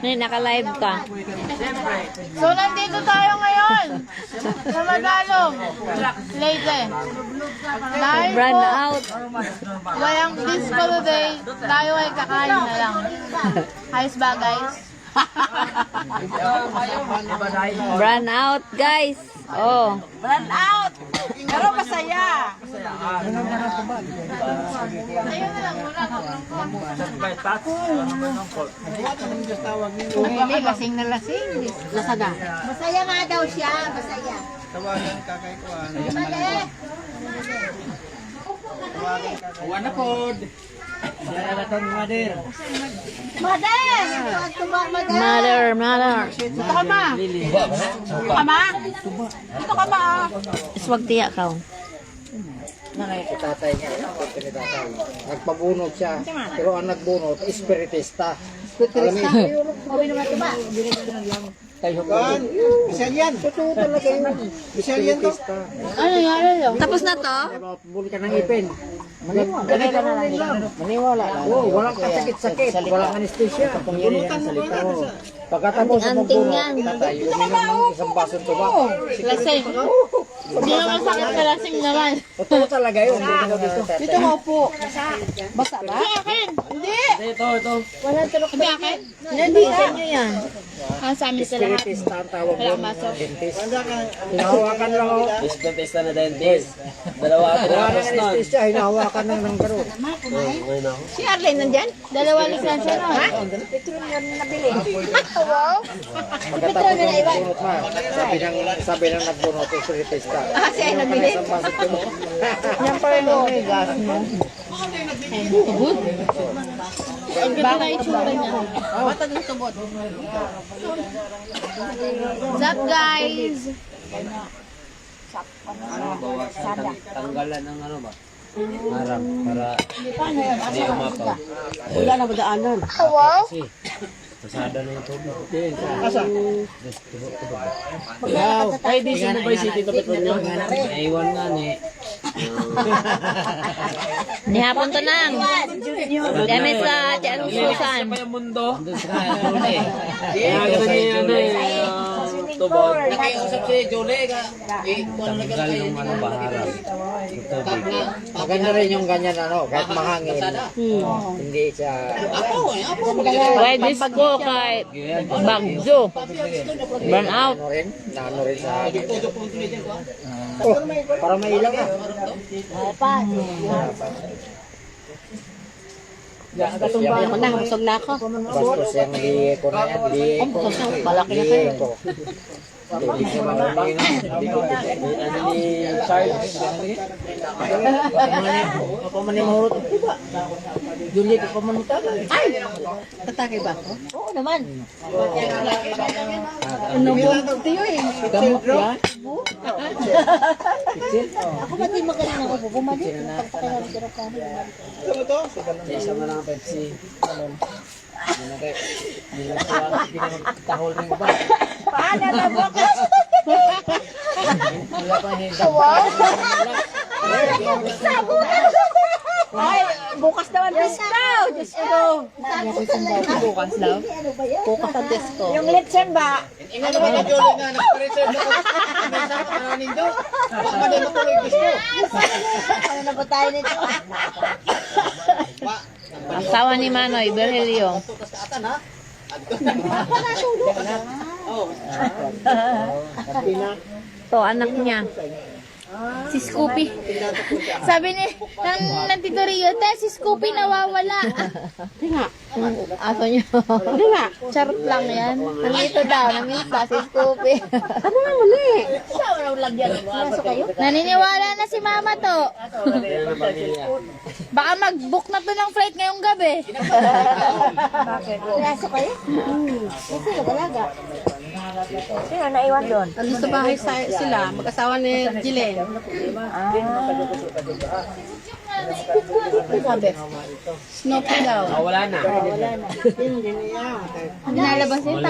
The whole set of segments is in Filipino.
May naka-live ka. So, nandito tayo ngayon sa Magalong. Leyte. Dahil Run po, out. walang disco today, tayo ay kakain na lang. Ayos ba, guys? Run out, guys. Oh. Run out! Pero masaya. Ayun na lang muna. Hindi, lasing na lasing. Nasaan na? Masaya nga daw siya, masaya. Tawagan kakay ko. Mali! Wala po. Mother! Mother. Ito ka ma. Ito ka ma. Ito ka ma. Iswag tiya ka. Tatay niya, tatay. Nagpabunot siya, pero ang nagbunot, espiritista. Espiritista? Uwi naman ito ba? Tayo kan, bisa yan. Totoo talaga yun. Bisa yan to. Ano yan? Tapos na to? Buli ka ng ipin. Maniwala lang. Oo, walang kasakit-sakit. Walang anesthesia. Bunutan mo ba? Pagkatapos sa Anting magbunot, yan. tatay, uminom ng isang baso tuba. Lasing. Hindi naman sakit na lasing naman. Totoo talaga yun. Dito mo po. Basta ba? Sa akin! Hindi! Walang tulok Hindi akin? Hindi sa inyo yan. Sa amin sa lahat. Espiritista ang tawag Walang doon. maso. Dentist. Hinahawakan lang ako. Dentista na dentist. Dalawa ako Wala tapos ng nun. anesthesia, hinahawakan lang ng gano'n. Si Arlene nandyan? Dalawa lisansya na. Ha? Wow! Pagkatapos ng nagbunot na, sabi ng nagbunot, espiritista. Siya ay nabili. Isang baso tuba. Yan pa rin yung gas mo. Ang ganda na itsura niya. Batag ng tubod. What's up, guys? Tanggalan ng ano ba? Harang para hindi umapaw. Wala na ba daanan? Wow! Pasada na yung tubig. Ay, di siya mabay city to pet nyo. Naiwan nga ni. Ni hapon to nang. Dami sa ati anong Susan. Pa yung mundo. Doon sa Julie. Kaya ganun niya yun tubod. Nakiusap si Jolie ka. Tanggal yung ano ba harang. Yung tubig. Maganda rin yung ganyan ano, kahit mahangin. Hindi siya... Kay disco, kay bagjo. Burn out. Ano rin sa... Oh, para may ilaw ah. Katumbang ko na, busog na ako. Bastos yung di ko na yan, di ko. Malaki na kayo. Di ko. Ano ni Charles? Pamanimurot. Julie ka pamanutan. Ay! Tatake ba ako? Oo naman. Ano po? Tiyo eh. Gamot yan. Ako ba di magaling ako po? Bumalik. Pagpakiramdam ka. Isa mo lang ang Pepsi. Hindi na tahol ng iba. Paano na bukas? Wala pa hindi. Ay, bukas naman disco. Disco. Bukas daw. Ano ba yan? Bukas ang disco. Yung litson ba? Ano ba na Jolie nga, nagpa-reserve ako. May sama ka na nindo. Baka ba din matuloy gusto? Ano na ba tayo nito? Asawa ni Manoy, Berhelio. To, anak niya. Si Scoopy. Sabi ni, ng Tito Rio, si Scoopy nawawala. Hindi nga. Aso niyo. Hindi nga. Charot lang yan. Nandito daw, namisa si Scoopy. Ano nga mali? Pumasok kayo? Naniniwala na si Mama to. Baka mag-book na to ng flight ngayong gabi. Pumasok kayo? Kasi nagalaga. Sino naiwan doon? Nandun sa bahay sila, mag-asawa ni Jilen. Sabi, Snoopy daw. Wala na. Nalabas yun.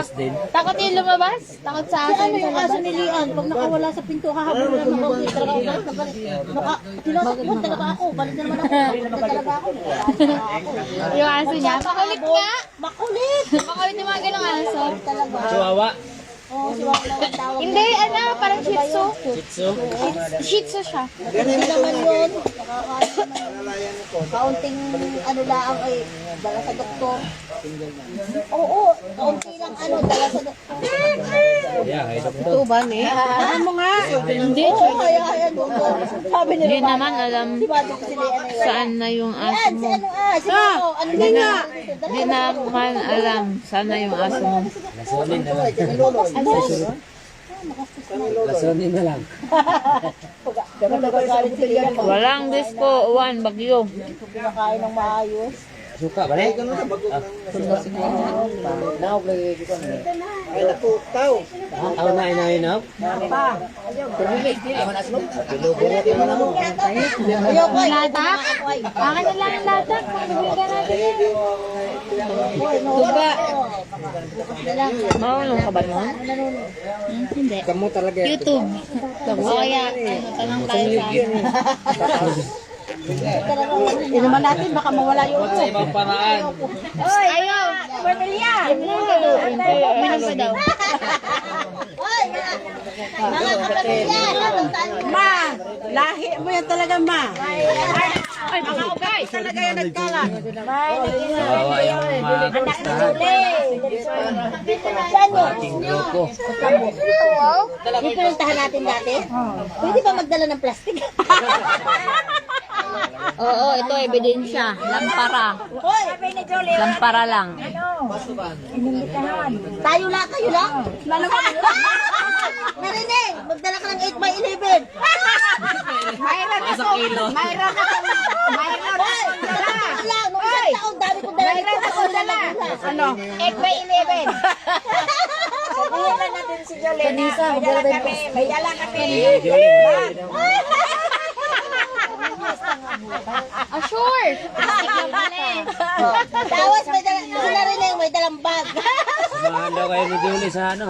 Takot yung lumabas? Takot sa akin. Ano yung aso ni Lian? Pag nakawala sa pinto, hahabol na makauwi. Tinasakot talaga ako. Balik na naman ako. Balik na talaga ako. Yung aso niya. Makulit nga. Makulit! Makulit yung mga ganong aso. Chihuahua. Hindi, ano, parang Shih Tzu. Shih Tzu. Shih Tzu siya. Hindi naman yun. Kaunting ano lang ay dala sa doktor. Oo, kaunti lang ano dala sa doktor. Yeah, ay doktor. Ito ba, ne? Ano mo nga? Hindi, Oo, kaya doktor. Sabi nila. Hindi naman alam Si Bato ko sila ano yun. saan na yung aso Yan, si mo. ano si Bato. Ano Hindi nga. Hindi naman alam saan na yung aso mo. Lasonin na lang. Lasonin na lang. Walang disco, uwan, bagyo. Pinakain ng maayos. Suka ba rin? Naog lagi ko na. Ay naku, tao. Ako na inahinap. Ayaw ko. lata. Akin na lang ang lata. Pagbibigan natin. Diba? Marunong ka ba nun? Hindi. Kamu talaga yan. YouTube. O kaya, ano, tanong tayo sa Hindi naman natin, baka mawala yung Sa ibang paraan. Ayaw. Cornelia! Minum pa daw. Oy, mga kapamilya, natuntaan mo. Ma, lahi mo yan talaga, ma. Ay, mga ugay. Talaga yan nagkalat. Kawawa yung mga kastahan. Saan yun? Ating grupo. Yung pinuntahan natin dati? Pwede ba magdala ng plastic? Oo, ito ebidensya. Lampara. Lampara lang. Tayo lang, kayo lang? Narinig, magdala ka ng 8x11. Mayroon ako. Mayroon ako. Mayroon ako. Wala, nung isang taon, dami kong dala. Mayroon ako dala. Ano? 8x11. Sabihin na natin si Jolene. May dala kami. May dala kami. Ah, sure. Tapos may dala, narinig, may dalang bag. Samahan daw kayo ni Julie sa ano.